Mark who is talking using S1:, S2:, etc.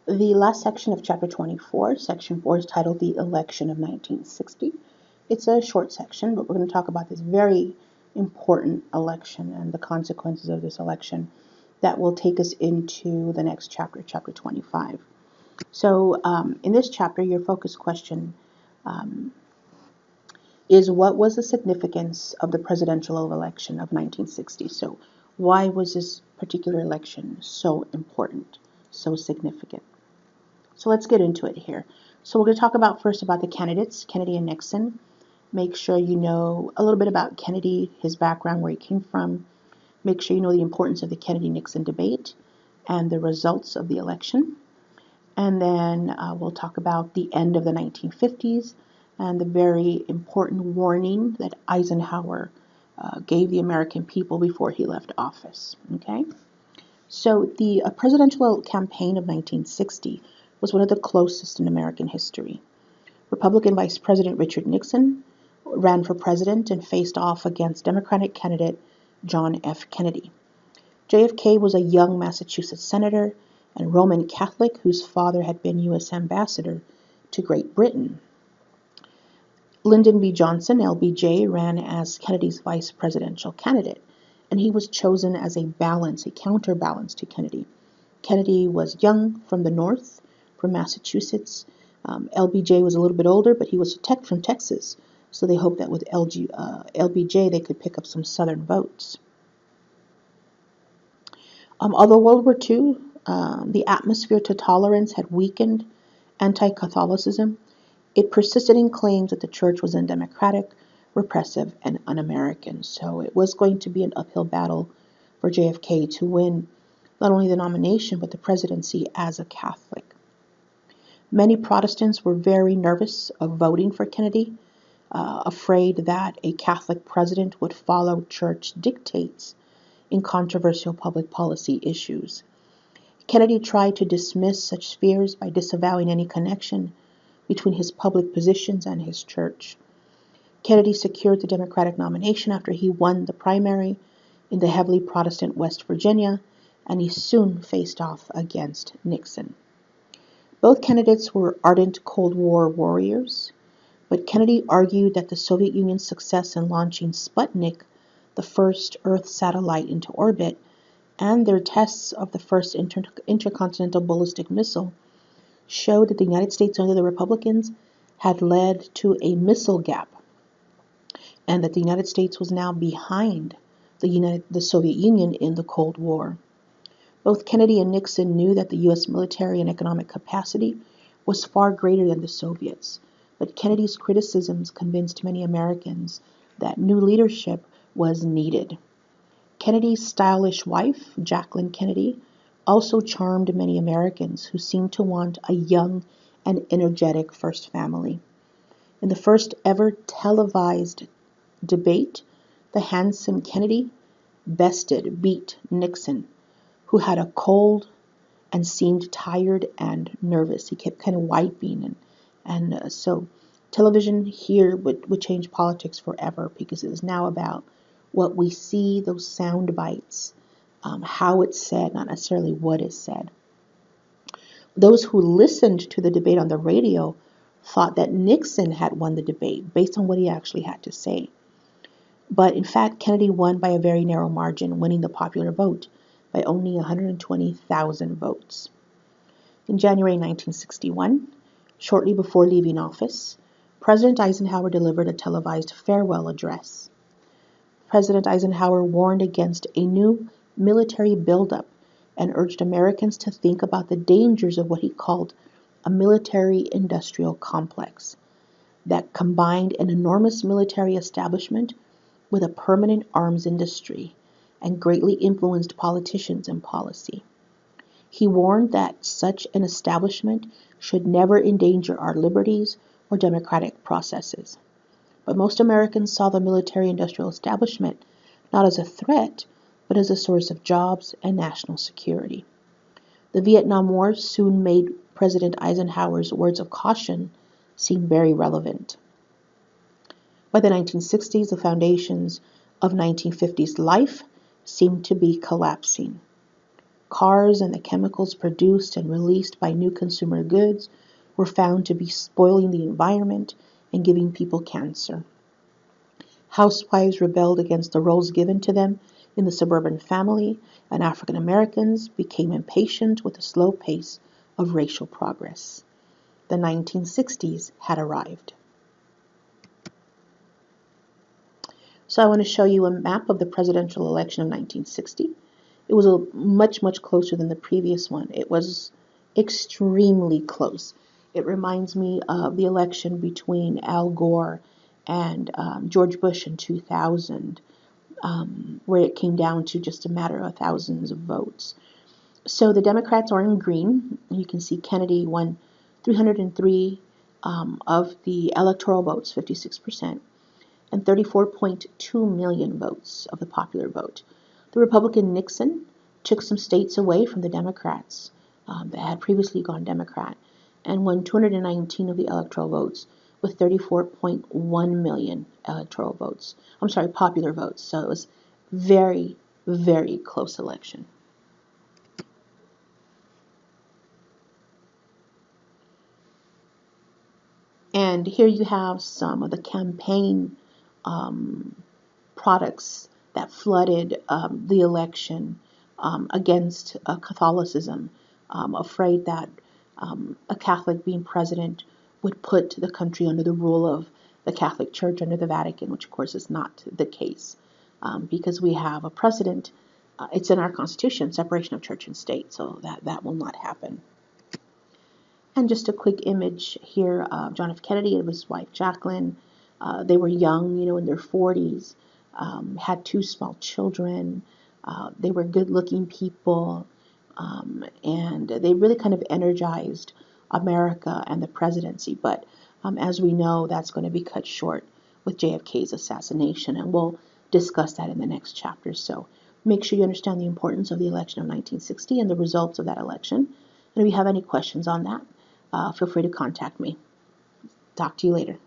S1: The last section of chapter 24, section 4, is titled The Election of 1960. It's a short section, but we're going to talk about this very important election and the consequences of this election that will take us into the next chapter, chapter 25. So in this chapter, your focus question is what was the significance of the presidential election of 1960? So why was this particular election so important, so significant? So let's get into it here. So we're going to talk about first about the candidates, Kennedy and Nixon. Make sure you know a little bit about Kennedy, his background, where he came from. Make sure you know the importance of the Kennedy-Nixon debate and the results of the election. And then we'll talk about the end of the 1950s and the very important warning that Eisenhower gave the American people before he left office. Okay? So the presidential campaign of 1960 was one of the closest in American history. Republican Vice President Richard Nixon ran for president and faced off against Democratic candidate John F. Kennedy. JFK was a young Massachusetts senator and Roman Catholic whose father had been U.S. ambassador to Great Britain. Lyndon B. Johnson, LBJ, ran as Kennedy's vice presidential candidate, and he was chosen as a counterbalance to Kennedy. Kennedy was young, from the north, from Massachusetts. LBJ was a little bit older, but he was from Texas, so they hoped that with LBJ they could pick up some southern votes. Although World War II, the atmosphere to tolerance had weakened anti-Catholicism, it persisted in claims that the church was undemocratic, repressive, and un-American. So it was going to be an uphill battle for JFK to win not only the nomination, but the presidency as a Catholic. Many Protestants were very nervous of voting for Kennedy, afraid that a Catholic president would follow church dictates in controversial public policy issues. Kennedy tried to dismiss such fears by disavowing any connection between his public positions and his church. Kennedy secured the Democratic nomination after he won the primary in the heavily Protestant West Virginia, and he soon faced off against Nixon. Both candidates were ardent Cold War warriors, but Kennedy argued that the Soviet Union's success in launching Sputnik, the first Earth satellite into orbit, and their tests of the first intercontinental ballistic missile showed that the United States under the Republicans had led to a missile gap, and that the United States was now behind the Soviet Union in the Cold War. Both Kennedy and Nixon knew that the U.S. military and economic capacity was far greater than the Soviets, but Kennedy's criticisms convinced many Americans that new leadership was needed. Kennedy's stylish wife, Jacqueline Kennedy, also charmed many Americans who seemed to want a young and energetic first family. In the first ever televised debate, the handsome Kennedy beat Nixon, who had a cold and seemed tired and nervous. He kept kind of wiping, and so television here would change politics forever, because it is now about what we see, those sound bites, how it's said, not necessarily what is said. Those who listened to the debate on the radio thought that Nixon had won the debate based on what he actually had to say. But in fact, Kennedy won by a very narrow margin, winning the popular vote by only 120,000 votes. In January 1961, shortly before leaving office, President Eisenhower delivered a televised farewell address. President Eisenhower warned against a new military buildup and urged Americans to think about the dangers of what he called a military-industrial complex that combined an enormous military establishment with a permanent arms industry and greatly influenced politicians and policy. He warned that such an establishment should never endanger our liberties or democratic processes. But most Americans saw the military-industrial establishment not as a threat, but as a source of jobs and national security. The Vietnam War soon made President Eisenhower's words of caution seem very relevant. By the 1960s, the foundations of 1950s life seemed to be collapsing. Cars and the chemicals produced and released by new consumer goods were found to be spoiling the environment and giving people cancer. Housewives rebelled against the roles given to them in the suburban family, and African Americans became impatient with the slow pace of racial progress. The 1960s had arrived. So I want to show you a map of the presidential election of 1960. It was much, much closer than the previous one. It was extremely close. It reminds me of the election between Al Gore and George Bush in 2000, where it came down to just a matter of thousands of votes. So the Democrats are in green. You can see Kennedy won 303 of the electoral votes, 56%, and 34.2 million votes of the popular vote. The Republican Nixon took some states away from the Democrats that had previously gone Democrat and won 219 of the electoral votes with 34.1 million popular votes. So it was very, very close election. And here you have some of the campaign products that flooded the election against Catholicism, afraid that a Catholic being president would put the country under the rule of the Catholic Church, under the Vatican, which of course is not the case, because we have a precedent. It's in our Constitution, separation of church and state, so that will not happen. And just a quick image here of John F. Kennedy and his wife Jacqueline. They were young, in their 40s, had 2 small children. They were good-looking people, and they really kind of energized America and the presidency. But as we know, that's going to be cut short with JFK's assassination, and we'll discuss that in the next chapter. So make sure you understand the importance of the election of 1960 and the results of that election. And if you have any questions on that, feel free to contact me. Talk to you later.